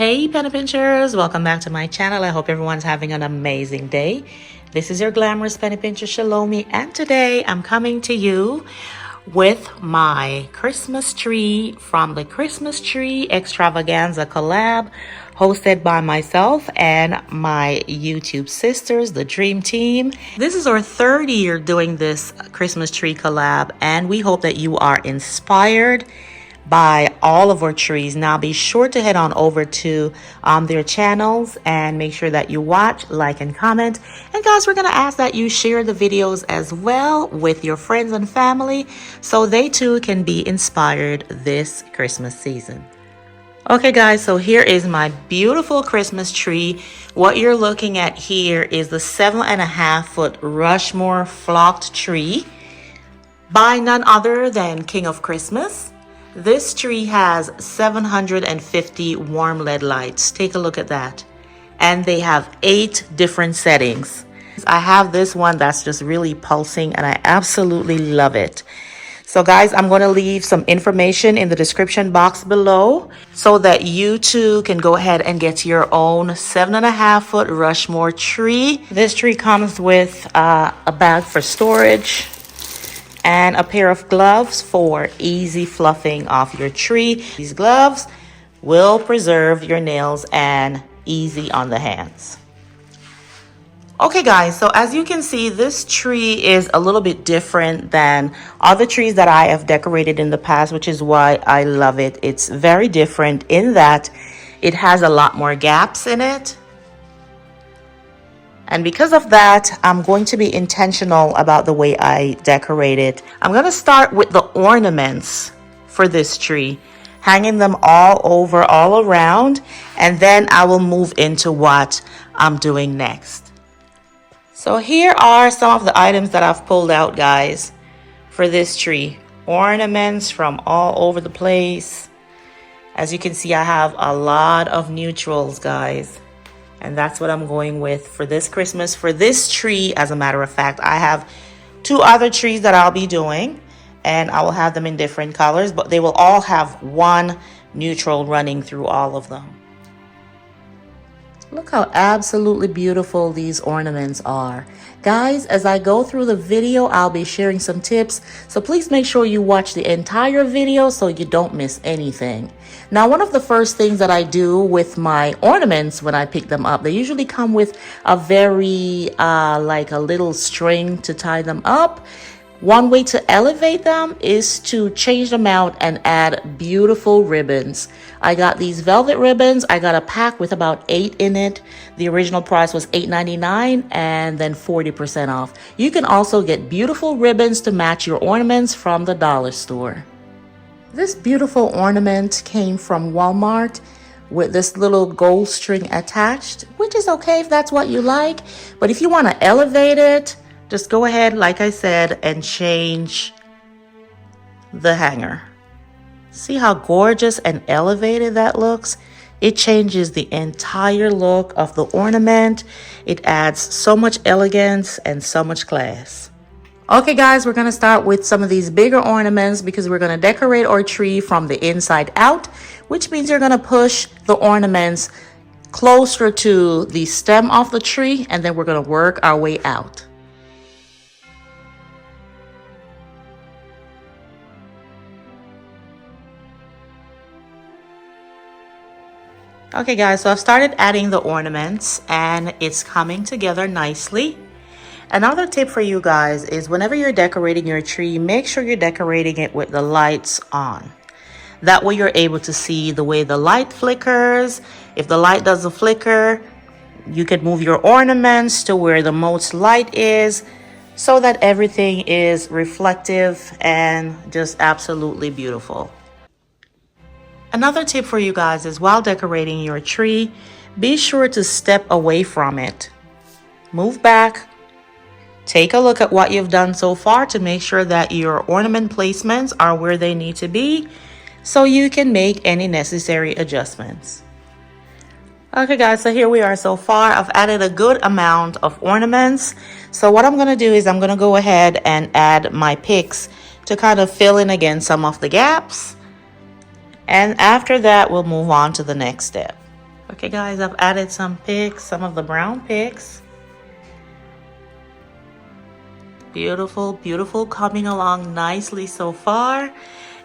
Hey penny pinchers, welcome back to my channel. I hope everyone's having an amazing day. This is your glamorous penny pincher Shalomie, and today I'm coming to you with my Christmas tree from the Christmas Tree Extravaganza collab hosted by myself and my YouTube sisters, the Dream Team. This is our third year doing this Christmas tree collab, and we hope that you are inspired by all of our trees. Now be sure to head on over to their channels and make sure that you watch, like, and comment. And guys, we're gonna ask that you share the videos as well with your friends and family so they too can be inspired this Christmas season. Okay guys, so here is my beautiful Christmas tree. What you're looking at here is the 7.5-foot Rushmore flocked tree by none other than King of Christmas. This tree has 750 warm LED lights. Take a look at that. And they have 8 different settings. I have this one that's just really pulsing and I absolutely love it. So guys, I'm going to leave some information in the description box below so that you too can go ahead and get your own 7.5-foot Rushmore tree. This tree comes with a bag for storage and a pair of gloves for easy fluffing off your tree. These gloves will preserve your nails and easy on the hands. Okay guys, so as you can see, this tree is a little bit different than other trees that I have decorated in the past, which is why I love it. It's very different in that it has a lot more gaps in it. And because of that, I'm going to be intentional about the way I decorate it. I'm going to start with the ornaments for this tree, hanging them all over, all around, and then I will move into what I'm doing next. So here are some of the items that I've pulled out, guys, for this tree. Ornaments from all over the place. As you can see, I have a lot of neutrals, guys. And that's what I'm going with for this Christmas. For this tree, as a matter of fact, I have 2 other trees that I'll be doing. And I will have them in different colors, but they will all have one neutral running through all of them. Look how absolutely beautiful these ornaments are. Guys, as I go through the video, I'll be sharing some tips. So please make sure you watch the entire video so you don't miss anything. Now, one of the first things that I do with my ornaments when I pick them up, they usually come with a very, like a little string to tie them up. One way to elevate them is to change them out and add beautiful ribbons. I got these velvet ribbons. I got a pack with about 8 in it. The original price was $8.99 and then 40% off. You can also get beautiful ribbons to match your ornaments from the dollar store. This beautiful ornament came from Walmart with this little gold string attached, which is okay if that's what you like. But if you want to elevate it, just go ahead, like I said, and change the hanger. See how gorgeous and elevated that looks? It changes the entire look of the ornament. It adds so much elegance and so much class. Okay guys, we're gonna start with some of these bigger ornaments because we're gonna decorate our tree from the inside out, which means you're gonna push the ornaments closer to the stem of the tree, and then we're gonna work our way out. Okay guys, so I've started adding the ornaments and it's coming together nicely. Another tip for you guys is whenever you're decorating your tree, make sure you're decorating it with the lights on. That way you're able to see the way the light flickers. If the light doesn't flicker, you can move your ornaments to where the most light is so that everything is reflective and just absolutely beautiful. Another tip for you guys is while decorating your tree, be sure to step away from it. Move back. Take a look at what you've done so far to make sure that your ornament placements are where they need to be so you can make any necessary adjustments. Okay guys, so here we are so far. I've added a good amount of ornaments. So what I'm going to do is I'm going to go ahead and add my picks to kind of fill in again some of the gaps. And after that, we'll move on to the next step. Okay guys, I've added some picks, some of the brown picks. Beautiful, beautiful, coming along nicely so far.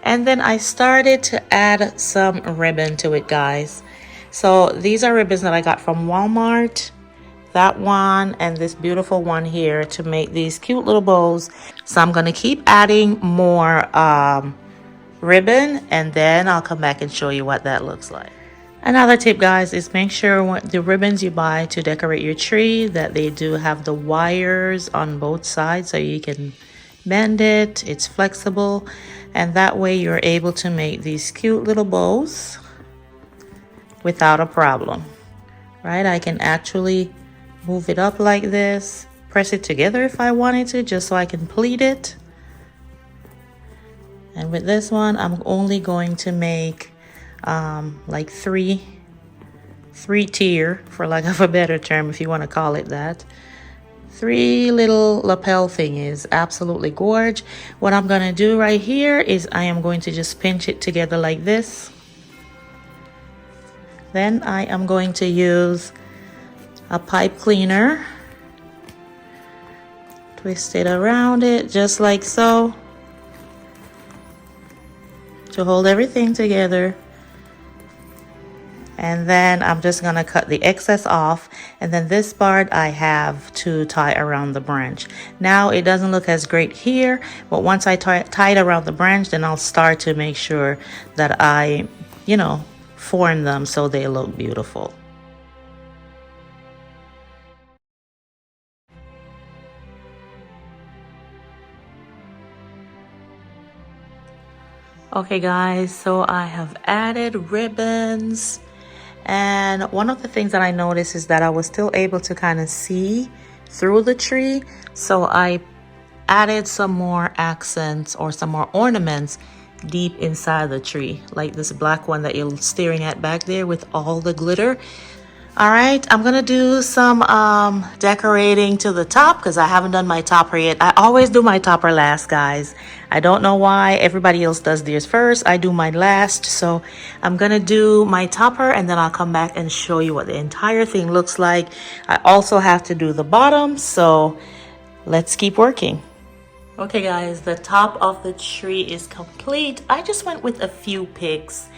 And then I started to add some ribbon to it, guys. So these are ribbons that I got from Walmart. That one and this beautiful one here to make these cute little bows. So I'm gonna keep adding more ribbon, and then I'll come back and show you what that looks like. Another tip, guys, is make sure the ribbons you buy to decorate your tree that they do have the wires on both sides so you can bend it. It's flexible, and that way you're able to make these cute little bows without a problem, right? I can actually move it up like this, press it together if I wanted to, just so I can pleat it. And with this one, I'm only going to make like three tier, for lack of a better term, if you want to call it that. 3 little lapel thingies, absolutely gorge. What I'm gonna do right here is I am going to just pinch it together like this. Then I am going to use a pipe cleaner, twist it around it just like so to hold everything together. And then I'm just gonna cut the excess off, and then this part I have to tie around the branch. Now it doesn't look as great here, but once I tie it around the branch, then I'll start to make sure that I, you know, form them so they look beautiful. Okay guys, so I have added ribbons. And one of the things that I noticed is that I was still able to kind of see through the tree. So I added some more accents or some more ornaments deep inside the tree, like this black one that you're staring at back there with all the glitter. All right, I'm gonna do some decorating to the top because I haven't done my topper yet. I always do my topper last, guys. I don't know why everybody else does theirs first. I do mine last. So I'm gonna do my topper and then I'll come back and show you what the entire thing looks like. I also have to do the bottom, so let's keep working. Okay guys, the top of the tree is complete. I just went with a few picks.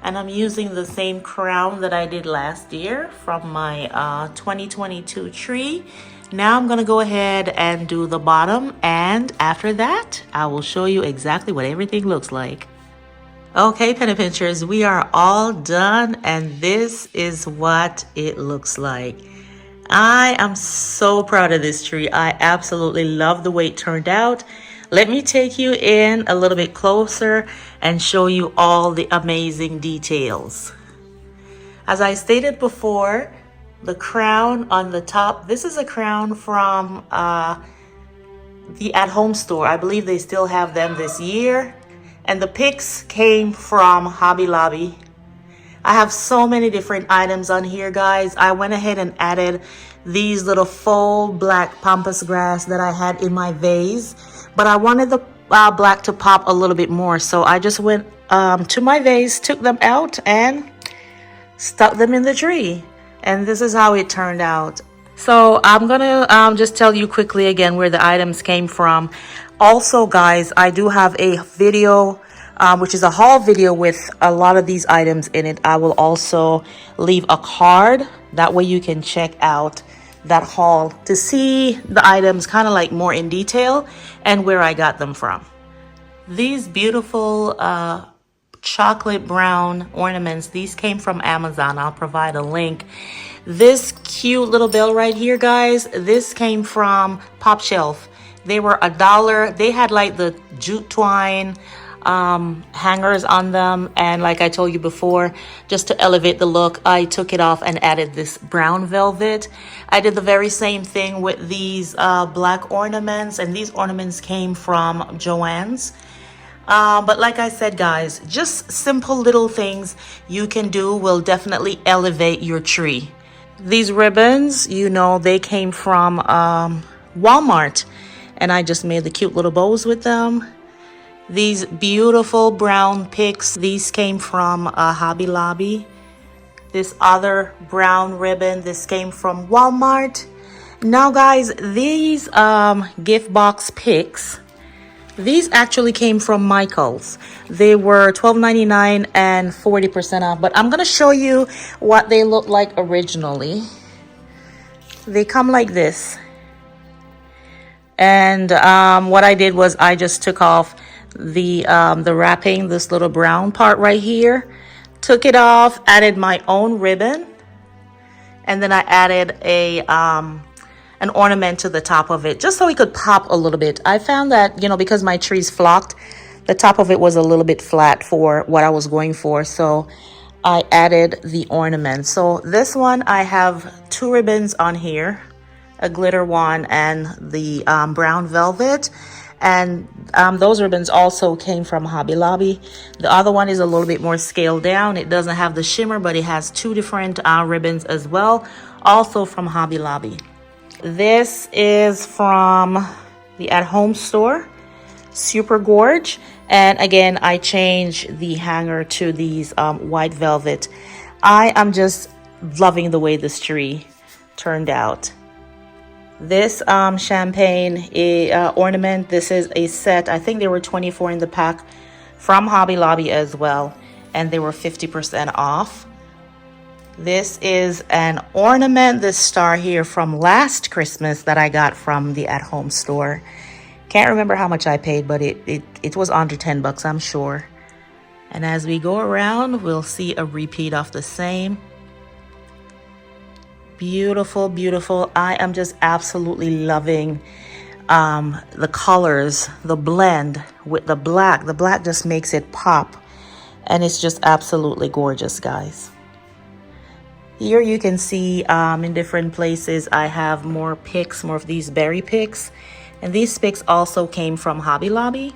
And I'm using the same crown that I did last year from my 2022 tree. Now I'm gonna go ahead and do the bottom, and after that, I will show you exactly what everything looks like. Okay, penny pinchers, we are all done, and this is what it looks like. I am so proud of this tree. I absolutely love the way it turned out. Let me take you in a little bit closer and show you all the amazing details. As I stated before, the crown on the top, this is a crown from the at-home store. I believe they still have them this year. And the picks came from Hobby Lobby. I have so many different items on here, guys. I went ahead and added these little faux black pampas grass that I had in my vase. But I wanted the black to pop a little bit more. So I just went to my vase, took them out, and stuck them in the tree. And this is how it turned out. So I'm gonna just tell you quickly again where the items came from. Also, guys, I do have a video, which is a haul video with a lot of these items in it. I will also leave a card. That way you can check out that haul to see the items kind of like more in detail and where I got them from. These beautiful chocolate brown ornaments, these came from Amazon. I'll provide a link. This cute little bell right here, guys, this came from Pop Shelf. They were $1. They had like the jute twine hangers on them, and like I told you before, just to elevate the look, I took it off and added this brown velvet. I did the very same thing with these black ornaments, and these ornaments came from Joann's. But like I said, guys, just simple little things you can do will definitely elevate your tree. These ribbons, you know, they came from Walmart, and I just made the cute little bows with them. These beautiful brown picks, these came from Hobby Lobby. this other brown ribbon. This came from Walmart. Now guys, these gift box picks, these actually came from Michael's. They were $12.99 and 40% off, but I'm gonna show you what they look like originally. They come like this. And what I did was I just took off the wrapping, this little brown part right here, took it off, added my own ribbon, and then I added a an ornament to the top of it, just so it could pop a little bit. I found that, you know, because my tree's flocked, the top of it was a little bit flat for what I was going for, so I added the ornament. So this one, I have 2 ribbons on here, a glitter one and the brown velvet, and those ribbons also came from Hobby Lobby. The other one is a little bit more scaled down. It doesn't have the shimmer, but it has 2 different ribbons as well, also from Hobby Lobby. This is from the at-home store, Super Gorge. And again, I changed the hanger to these white velvet. I am just loving the way this tree turned out. This champagne ornament, this is a set. I think there were 24 in the pack from Hobby Lobby as well, and they were 50% off. This is an ornament, this star here from last Christmas that I got from the at-home store. Can't remember how much I paid, but it was under 10 bucks, I'm sure. And as we go around, we'll see a repeat of the same. Beautiful, beautiful. I am just absolutely loving the colors, the blend with the black. The black just makes it pop, and it's just absolutely gorgeous, guys. Here you can see in different places I have more picks, more of these berry picks, and these picks also came from Hobby Lobby.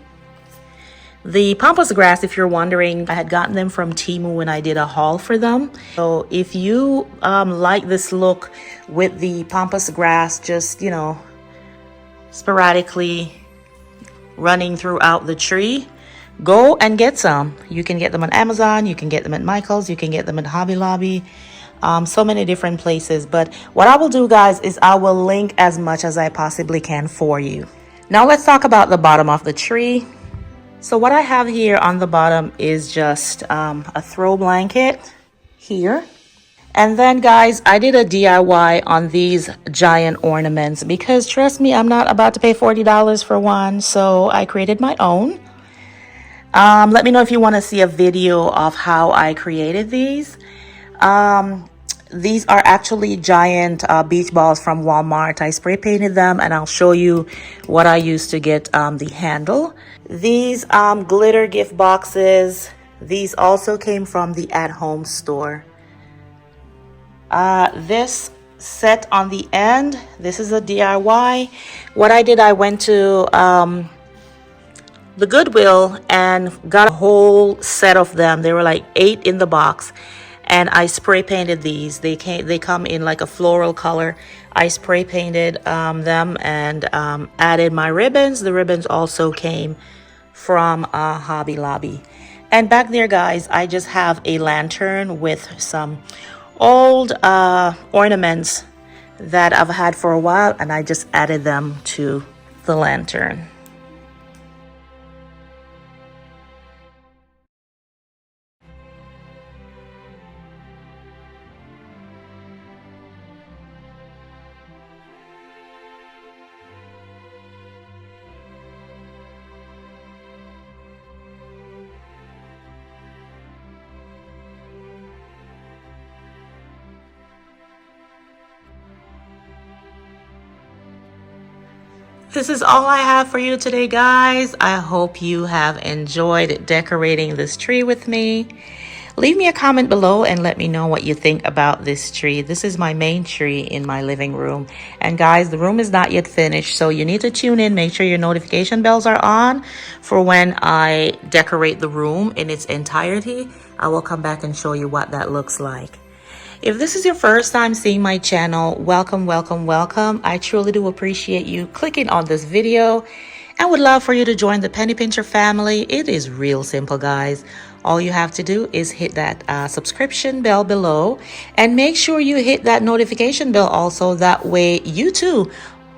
The pampas grass, if you're wondering, I had gotten them from Temu when I did a haul for them. So if you like this look with the pampas grass, just, you know, sporadically running throughout the tree, go and get some. You can get them on Amazon, you can get them at Michael's, you can get them at Hobby Lobby. So many different places. But what I will do, guys, is I will link as much as I possibly can for you. Now let's talk about the bottom of the tree. So what I have here on the bottom is just a throw blanket here. And then, guys, I did a DIY on these giant ornaments because, trust me, I'm not about to pay $40 for one. So I created my own. Let me know if you want to see a video of how I created these. These are actually giant beach balls from Walmart. I spray painted them, and I'll show you what I used to get the handle. These glitter gift boxes, these also came from the at-home store. This set on the end, this is a DIY. What I did, I went to the Goodwill and got a whole set of them. There were like 8 in the box. And I spray painted these. They come in like a floral color. I spray painted them and added my ribbons. The ribbons also came from Hobby Lobby. And back there, guys, I just have a lantern with some old ornaments that I've had for a while, and I just added them to the lantern. This is all I have for you today, guys. I hope you have enjoyed decorating this tree with me. Leave me a comment below and let me know what you think about this tree. This is my main tree in my living room. And guys, the room is not yet finished, so you need to tune in. Make sure your notification bells are on for when I decorate the room in its entirety. I will come back and show you what that looks like. If this is your first time seeing my channel, welcome, welcome, welcome. I truly do appreciate you clicking on this video and would love for you to join the Penny Pincher family. It is real simple, guys. all you have to do is hit that subscription bell below, and make sure you hit that notification bell also. That way you too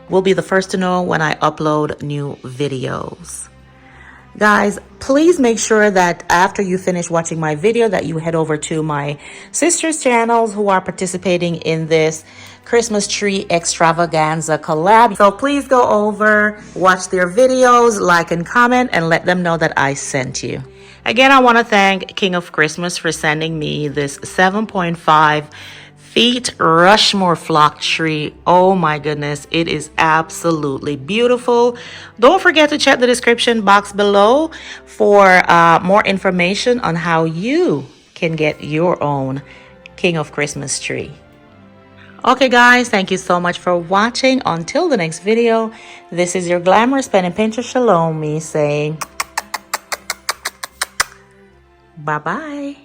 will be the first to know when I upload new videos. Guys, please make sure that after you finish watching my video that you head over to my sisters' channels who are participating in this Christmas tree extravaganza collab. So please go over, watch their videos, like and comment, and let them know that I sent you. Again, I want to thank King of Christmas for sending me this 7.5 feet Rushmore flock tree. Oh my goodness, it is absolutely beautiful. Don't forget to check the description box below for more information on how you can get your own King of Christmas tree. Okay guys, thank you so much for watching. Until the next video, this is your Glamorous Pen and Pincher Shalomie saying bye bye.